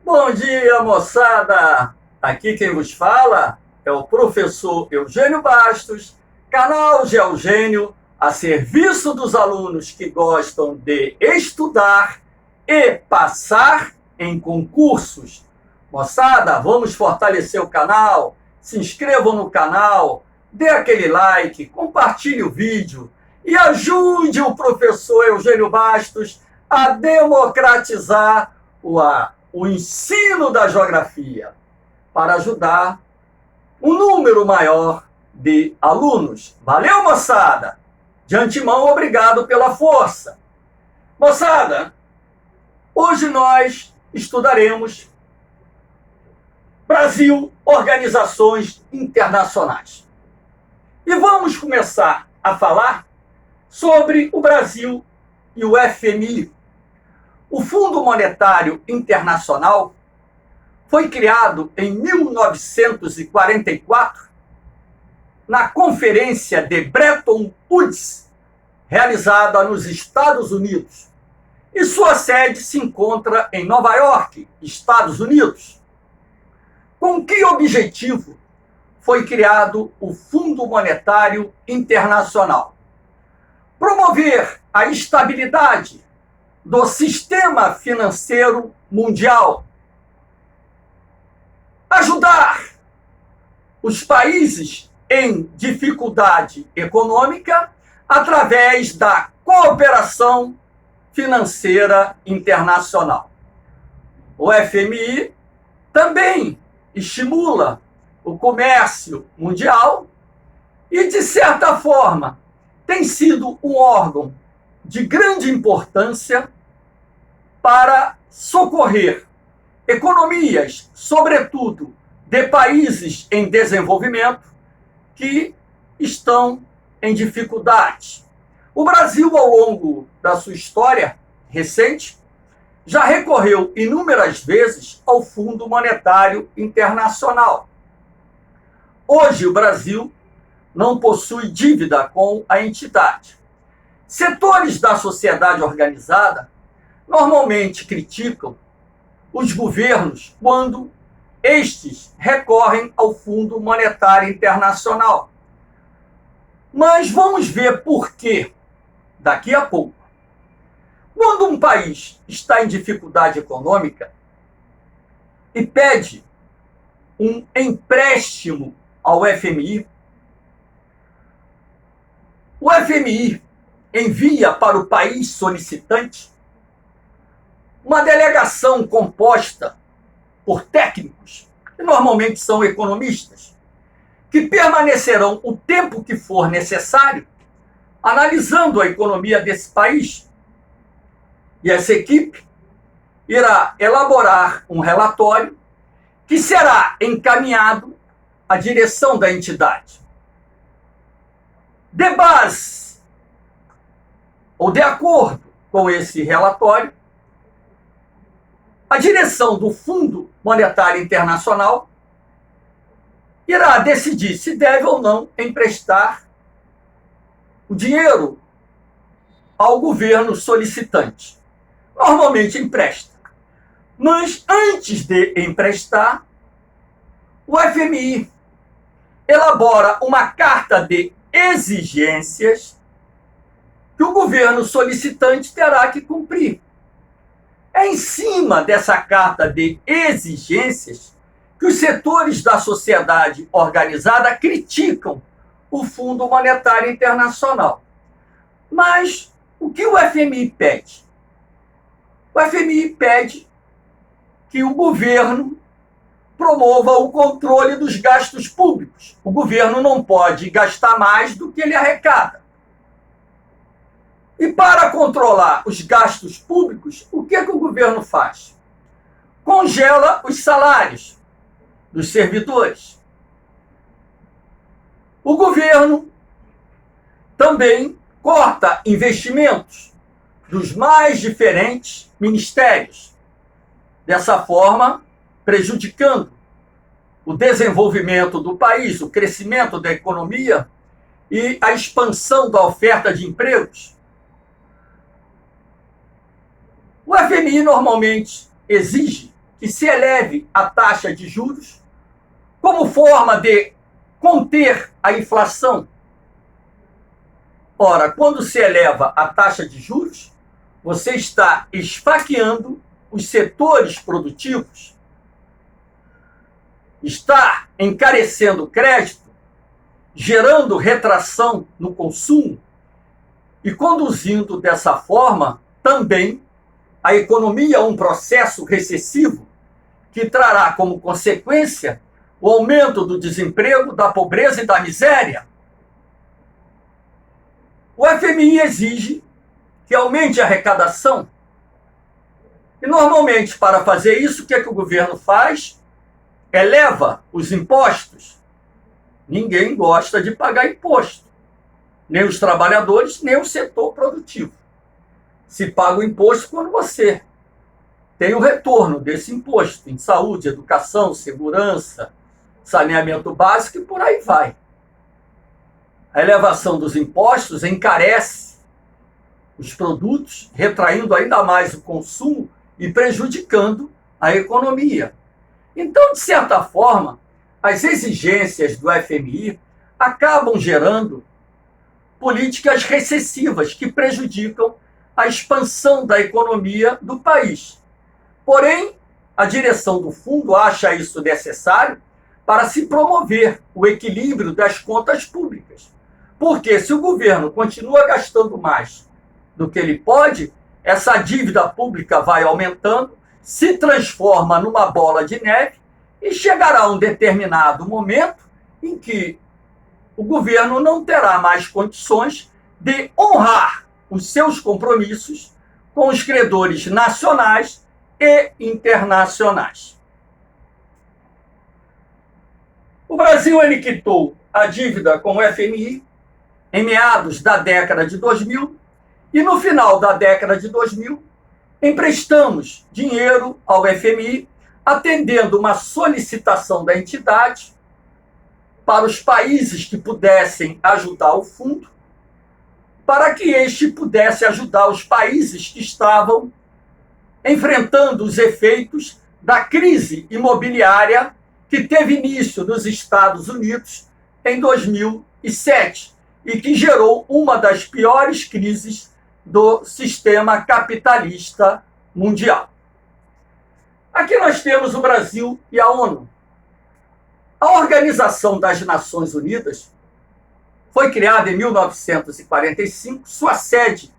Bom dia, moçada! Aqui quem vos fala é o professor Eugênio Bastos, canal Geogênio, a serviço dos alunos que gostam de estudar e passar em concursos. Moçada, vamos fortalecer o canal, se inscrevam no canal, dê aquele like, compartilhe o vídeo e ajude o professor Eugênio Bastos a democratizar o ensino da geografia para ajudar um número maior de alunos. Valeu, moçada! De antemão, obrigado pela força. Moçada, hoje nós estudaremos Brasil, organizações internacionais. E vamos começar a falar sobre o Brasil e o FMI. O Fundo Monetário Internacional foi criado em 1944 na Conferência de Bretton Woods, realizada nos Estados Unidos, e sua sede se encontra em Nova York, Estados Unidos. Com que objetivo foi criado o Fundo Monetário Internacional? Promover a estabilidade do sistema financeiro mundial, ajudar os países em dificuldade econômica através da cooperação financeira internacional. O FMI também estimula o comércio mundial e, de certa forma, tem sido um órgão de grande importância para socorrer economias, sobretudo de países em desenvolvimento, que estão em dificuldade. O Brasil, ao longo da sua história recente, já recorreu inúmeras vezes ao Fundo Monetário Internacional. Hoje, o Brasil não possui dívida com a entidade. Setores da sociedade organizada normalmente criticam os governos quando estes recorrem ao Fundo Monetário Internacional. Mas vamos ver por quê daqui a pouco. Quando um país está em dificuldade econômica e pede um empréstimo ao FMI, o FMI envia para o país solicitante uma delegação composta por técnicos, que normalmente são economistas, que permanecerão o tempo que for necessário analisando a economia desse país. E essa equipe irá elaborar um relatório que será encaminhado à direção da entidade. De base, ou de acordo com esse relatório, a direção do Fundo Monetário Internacional irá decidir se deve ou não emprestar o dinheiro ao governo solicitante. Normalmente empresta. Mas antes de emprestar, o FMI elabora uma carta de exigências que o governo solicitante terá que cumprir. É em cima dessa carta de exigências que os setores da sociedade organizada criticam o Fundo Monetário Internacional. Mas o que o FMI pede? O FMI pede que o governo promova o controle dos gastos públicos. O governo não pode gastar mais do que ele arrecada. E para controlar os gastos públicos, o que o governo faz? Congela os salários dos servidores. O governo também corta investimentos dos mais diferentes ministérios, dessa forma prejudicando o desenvolvimento do país, o crescimento da economia e a expansão da oferta de empregos. O FMI normalmente exige que se eleve a taxa de juros como forma de conter a inflação. Ora, quando se eleva a taxa de juros, você está esfaqueando os setores produtivos, está encarecendo o crédito, gerando retração no consumo e conduzindo dessa forma também a economia a um processo recessivo que trará como consequência o aumento do desemprego, da pobreza e da miséria. O FMI exige que aumente a arrecadação. E, normalmente, para fazer isso, o que o governo faz? Eleva os impostos. Ninguém gosta de pagar imposto. Nem os trabalhadores, nem o setor produtivo. Se paga o imposto quando você tem o retorno desse imposto em saúde, educação, segurança, saneamento básico e por aí vai. A elevação dos impostos encarece os produtos, retraindo ainda mais o consumo e prejudicando a economia. Então, de certa forma, as exigências do FMI acabam gerando políticas recessivas que prejudicam a expansão da economia do país. Porém, a direção do fundo acha isso necessário para se promover o equilíbrio das contas públicas. Porque se o governo continua gastando mais do que ele pode, essa dívida pública vai aumentando, se transforma numa bola de neve e chegará um determinado momento em que o governo não terá mais condições de honrar os seus compromissos com os credores nacionais e internacionais. O Brasil ele quitou a dívida com o FMI em meados da década de 2000 e no final da década de 2000 emprestamos dinheiro ao FMI atendendo uma solicitação da entidade para os países que pudessem ajudar o fundo, para que este pudesse ajudar os países que estavam enfrentando os efeitos da crise imobiliária que teve início nos Estados Unidos em 2007 e que gerou uma das piores crises do sistema capitalista mundial. Aqui nós temos o Brasil e a ONU. A Organização das Nações Unidas foi criada em 1945, sua sede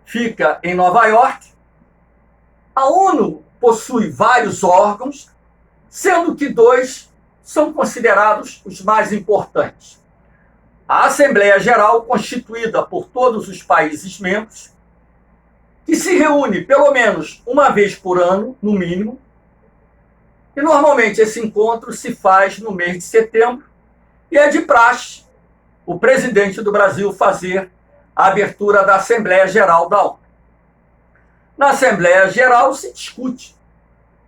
fica em Nova York. A ONU possui vários órgãos, sendo que 2 são considerados os mais importantes. A Assembleia Geral, constituída por todos os países membros, que se reúne pelo menos uma vez por ano, no mínimo, e normalmente esse encontro se faz no mês de setembro, e é de praxe o presidente do Brasil fazer a abertura da Assembleia Geral da ONU. Na Assembleia Geral se discute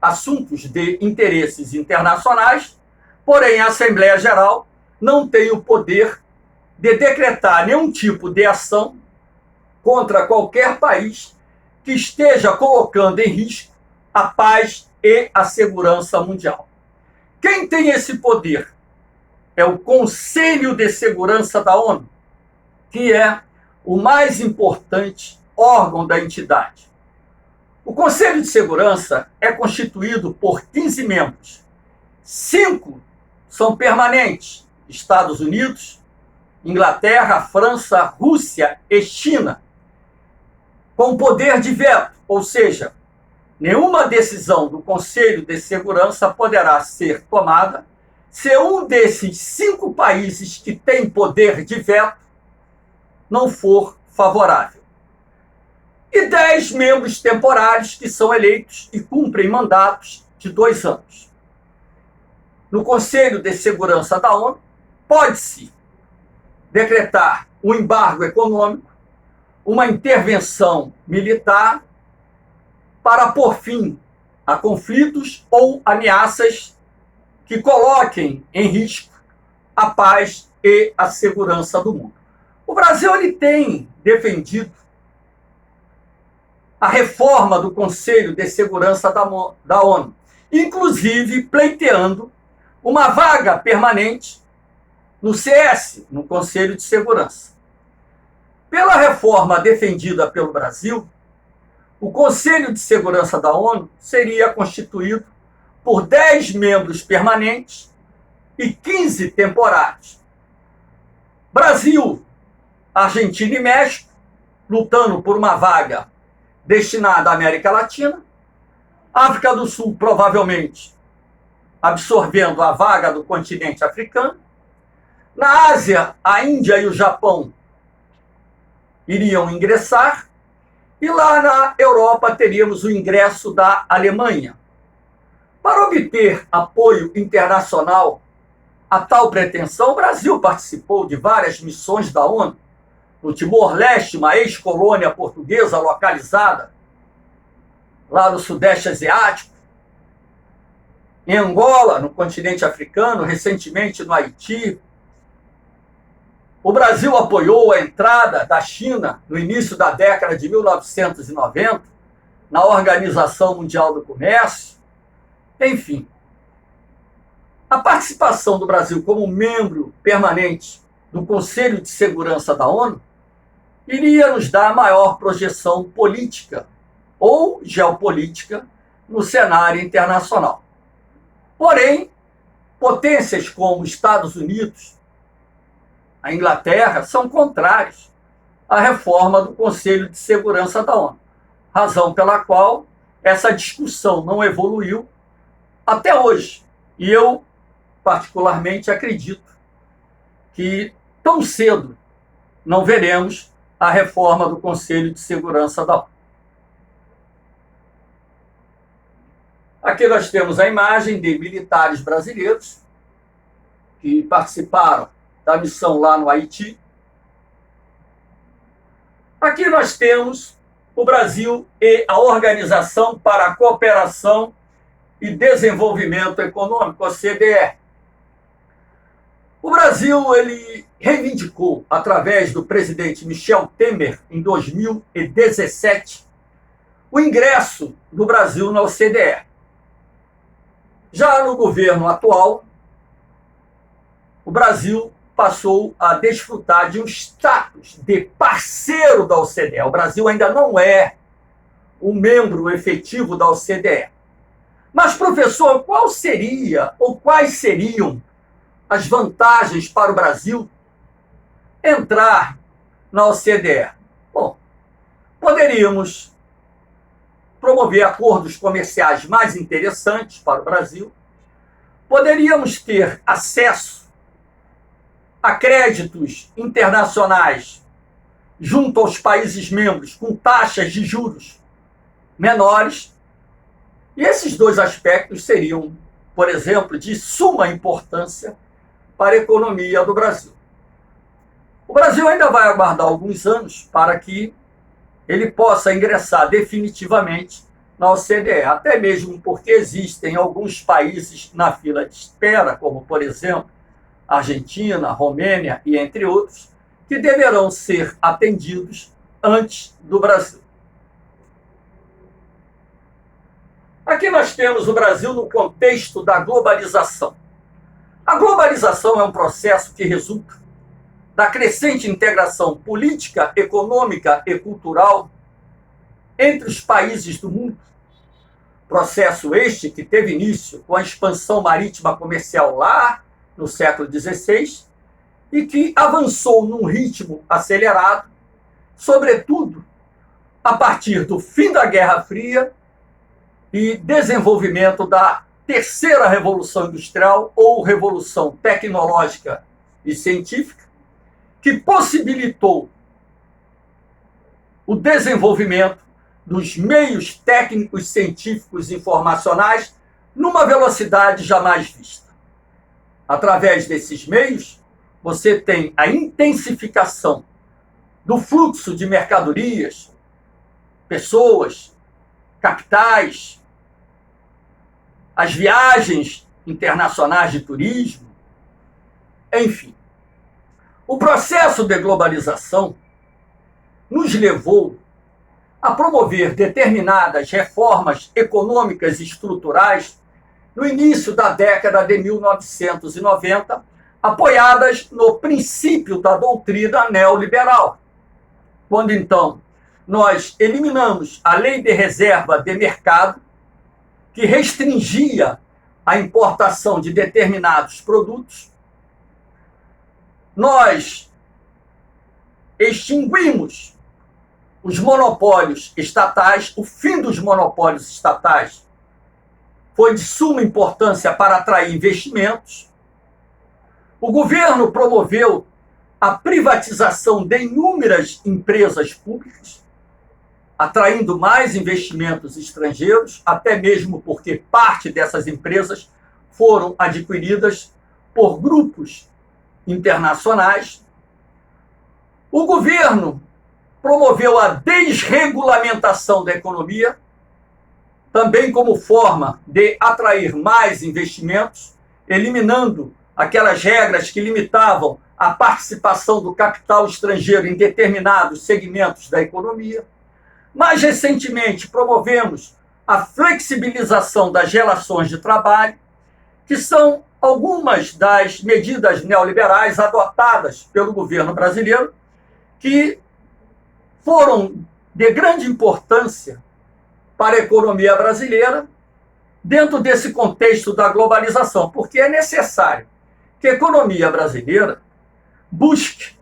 assuntos de interesses internacionais, porém a Assembleia Geral não tem o poder de decretar nenhum tipo de ação contra qualquer país que esteja colocando em risco a paz e a segurança mundial. Quem tem esse poder é o Conselho de Segurança da ONU, que é o mais importante órgão da entidade. O Conselho de Segurança é constituído por 15 membros. 5 são permanentes: Estados Unidos, Inglaterra, França, Rússia e China, com poder de veto, ou seja, nenhuma decisão do Conselho de Segurança poderá ser tomada se um desses 5 países que tem poder de veto não for favorável. E 10 membros temporários que são eleitos e cumprem mandatos de 2 anos. No Conselho de Segurança da ONU, pode-se decretar um embargo econômico, uma intervenção militar para pôr fim a conflitos ou ameaças que coloquem em risco a paz e a segurança do mundo. O Brasil ele tem defendido a reforma do Conselho de Segurança da ONU. inclusive pleiteando uma vaga permanente no CS, no Conselho de Segurança. Pela reforma defendida pelo Brasil, o Conselho de Segurança da ONU seria constituído por 10 membros permanentes e 15 temporários. Brasil, Argentina e México, lutando por uma vaga destinada à América Latina. África do Sul, provavelmente, absorvendo a vaga do continente africano. Na Ásia, a Índia e o Japão iriam ingressar. E lá na Europa teríamos o ingresso da Alemanha. Para obter apoio internacional a tal pretensão, o Brasil participou de várias missões da ONU. No Timor-Leste, uma ex-colônia portuguesa localizada lá no Sudeste Asiático. Em Angola, no continente africano, recentemente no Haiti. O Brasil apoiou a entrada da China, no início da década de 1990, na Organização Mundial do Comércio. Enfim, a participação do Brasil como membro permanente do Conselho de Segurança da ONU iria nos dar maior projeção política ou geopolítica no cenário internacional. Porém, potências como Estados Unidos, a Inglaterra, são contrários à reforma do Conselho de Segurança da ONU, razão pela qual essa discussão não evoluiu até hoje. E eu, particularmente, acredito que tão cedo não veremos a reforma do Conselho de Segurança da ONU. Aqui nós temos a imagem de militares brasileiros que participaram da missão lá no Haiti. Aqui nós temos o Brasil e a Organização para a Cooperação e Desenvolvimento Econômico, OCDE. O Brasil ele reivindicou, através do presidente Michel Temer, em 2017, o ingresso do Brasil na OCDE. Já no governo atual, o Brasil passou a desfrutar de um status de parceiro da OCDE. O Brasil ainda não é um membro efetivo da OCDE. Mas, professor, qual seria ou quais seriam as vantagens para o Brasil entrar na OCDE? Bom, poderíamos promover acordos comerciais mais interessantes para o Brasil, poderíamos ter acesso a créditos internacionais junto aos países membros com taxas de juros menores, e esses dois aspectos seriam, por exemplo, de suma importância para a economia do Brasil. O Brasil ainda vai aguardar alguns anos para que ele possa ingressar definitivamente na OCDE, até mesmo porque existem alguns países na fila de espera, como, por exemplo, Argentina, Romênia e entre outros, que deverão ser atendidos antes do Brasil. Aqui nós temos o Brasil no contexto da globalização. A globalização é um processo que resulta da crescente integração política, econômica e cultural entre os países do mundo. Processo este que teve início com a expansão marítima comercial lá no século XVI e que avançou num ritmo acelerado, sobretudo a partir do fim da Guerra Fria e desenvolvimento da terceira revolução industrial ou revolução tecnológica e científica, que possibilitou o desenvolvimento dos meios técnicos, científicos e informacionais numa velocidade jamais vista. Através desses meios, você tem a intensificação do fluxo de mercadorias, pessoas, capitais, as viagens internacionais de turismo, enfim. O processo de globalização nos levou a promover determinadas reformas econômicas e estruturais no início da década de 1990, apoiadas no princípio da doutrina neoliberal. Quando, então, nós eliminamos a lei de reserva de mercado, que restringia a importação de determinados produtos, nós extinguimos os monopólios estatais. O fim dos monopólios estatais foi de suma importância para atrair investimentos. O governo promoveu a privatização de inúmeras empresas públicas, atraindo mais investimentos estrangeiros, até mesmo porque parte dessas empresas foram adquiridas por grupos internacionais. O governo promoveu a desregulamentação da economia, também como forma de atrair mais investimentos, eliminando aquelas regras que limitavam a participação do capital estrangeiro em determinados segmentos da economia. Mais recentemente, promovemos a flexibilização das relações de trabalho, que são algumas das medidas neoliberais adotadas pelo governo brasileiro, que foram de grande importância para a economia brasileira dentro desse contexto da globalização, porque é necessário que a economia brasileira busque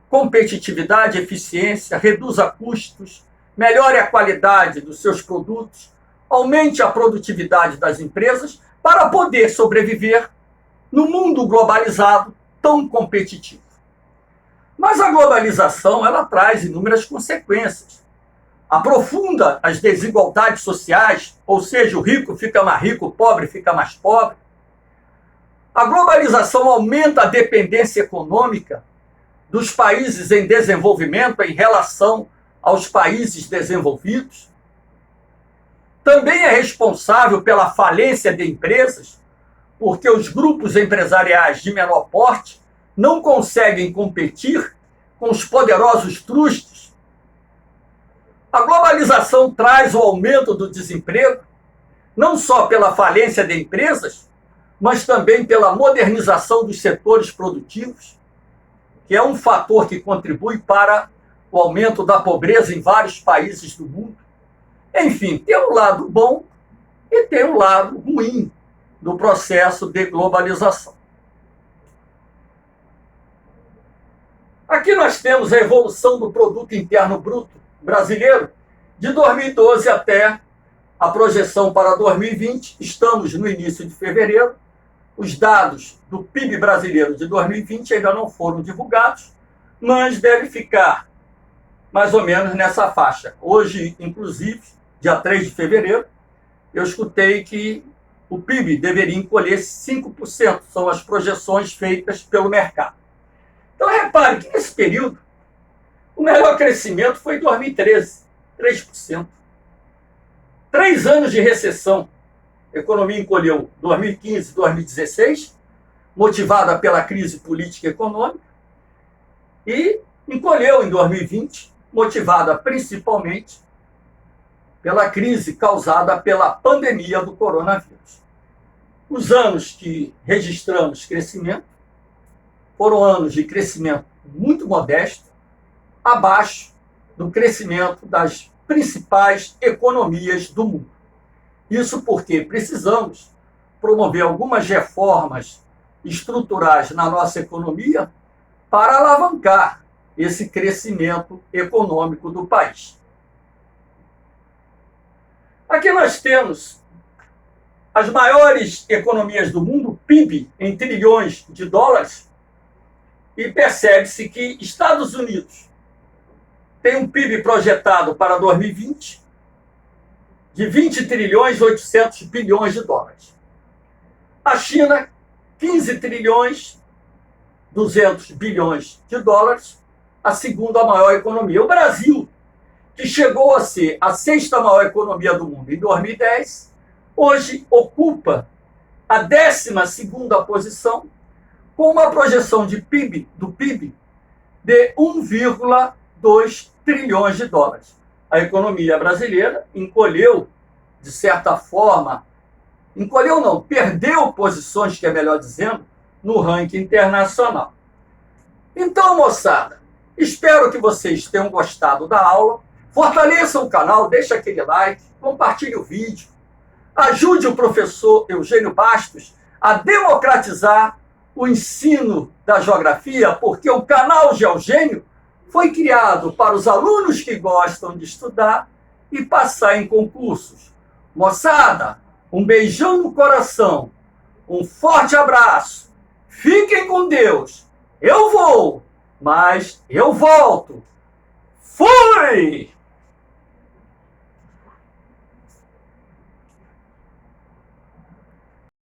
competitividade, eficiência, reduza custos, melhore a qualidade dos seus produtos, aumente a produtividade das empresas para poder sobreviver no mundo globalizado tão competitivo. Mas a globalização, ela traz inúmeras consequências. Aprofunda as desigualdades sociais, ou seja, o rico fica mais rico, o pobre fica mais pobre. A globalização aumenta a dependência econômica dos países em desenvolvimento em relação aos países desenvolvidos. Também é responsável pela falência de empresas, porque os grupos empresariais de menor porte não conseguem competir com os poderosos trustes. A globalização traz o aumento do desemprego, não só pela falência de empresas, mas também pela modernização dos setores produtivos, que é um fator que contribui para o aumento da pobreza em vários países do mundo. Enfim, tem um lado bom e tem um lado ruim do processo de globalização. Aqui nós temos a evolução do Produto Interno Bruto brasileiro de 2012 até a projeção para 2020. Estamos no início de fevereiro. Os dados do PIB brasileiro de 2020 ainda não foram divulgados, mas deve ficar mais ou menos nessa faixa. Hoje, inclusive, dia 3 de fevereiro, eu escutei que o PIB deveria encolher 5%, são as projeções feitas pelo mercado. Então, repare que nesse período, o melhor crescimento foi em 2013, 3%. 3 anos de recessão. A economia encolheu 2015, 2016, motivada pela crise política e econômica, e encolheu em 2020, motivada principalmente pela crise causada pela pandemia do coronavírus. Os anos que registramos crescimento foram anos de crescimento muito modesto, abaixo do crescimento das principais economias do mundo. Isso porque precisamos promover algumas reformas estruturais na nossa economia para alavancar esse crescimento econômico do país. Aqui nós temos as maiores economias do mundo, PIB em trilhões de dólares, e percebe-se que Estados Unidos tem um PIB projetado para 2020 de 20 trilhões e 800 bilhões de dólares. A China, 15 trilhões 200 bilhões de dólares, a segunda maior economia. O Brasil, que chegou a ser a 6ª maior economia do mundo em 2010, hoje ocupa a 12ª posição, com uma projeção de PIB, do PIB de 1,2 trilhões de dólares. A economia brasileira encolheu, de certa forma, encolheu não, perdeu posições, que é melhor dizendo, no ranking internacional. Então, moçada, espero que vocês tenham gostado da aula. Fortaleçam o canal, deixe aquele like, compartilhe o vídeo. Ajude o professor Eugênio Bastos a democratizar o ensino da geografia, porque o canal Geogênio foi criado para os alunos que gostam de estudar e passar em concursos. Moçada, um beijão no coração, um forte abraço, fiquem com Deus. Eu vou, mas eu volto. Fui!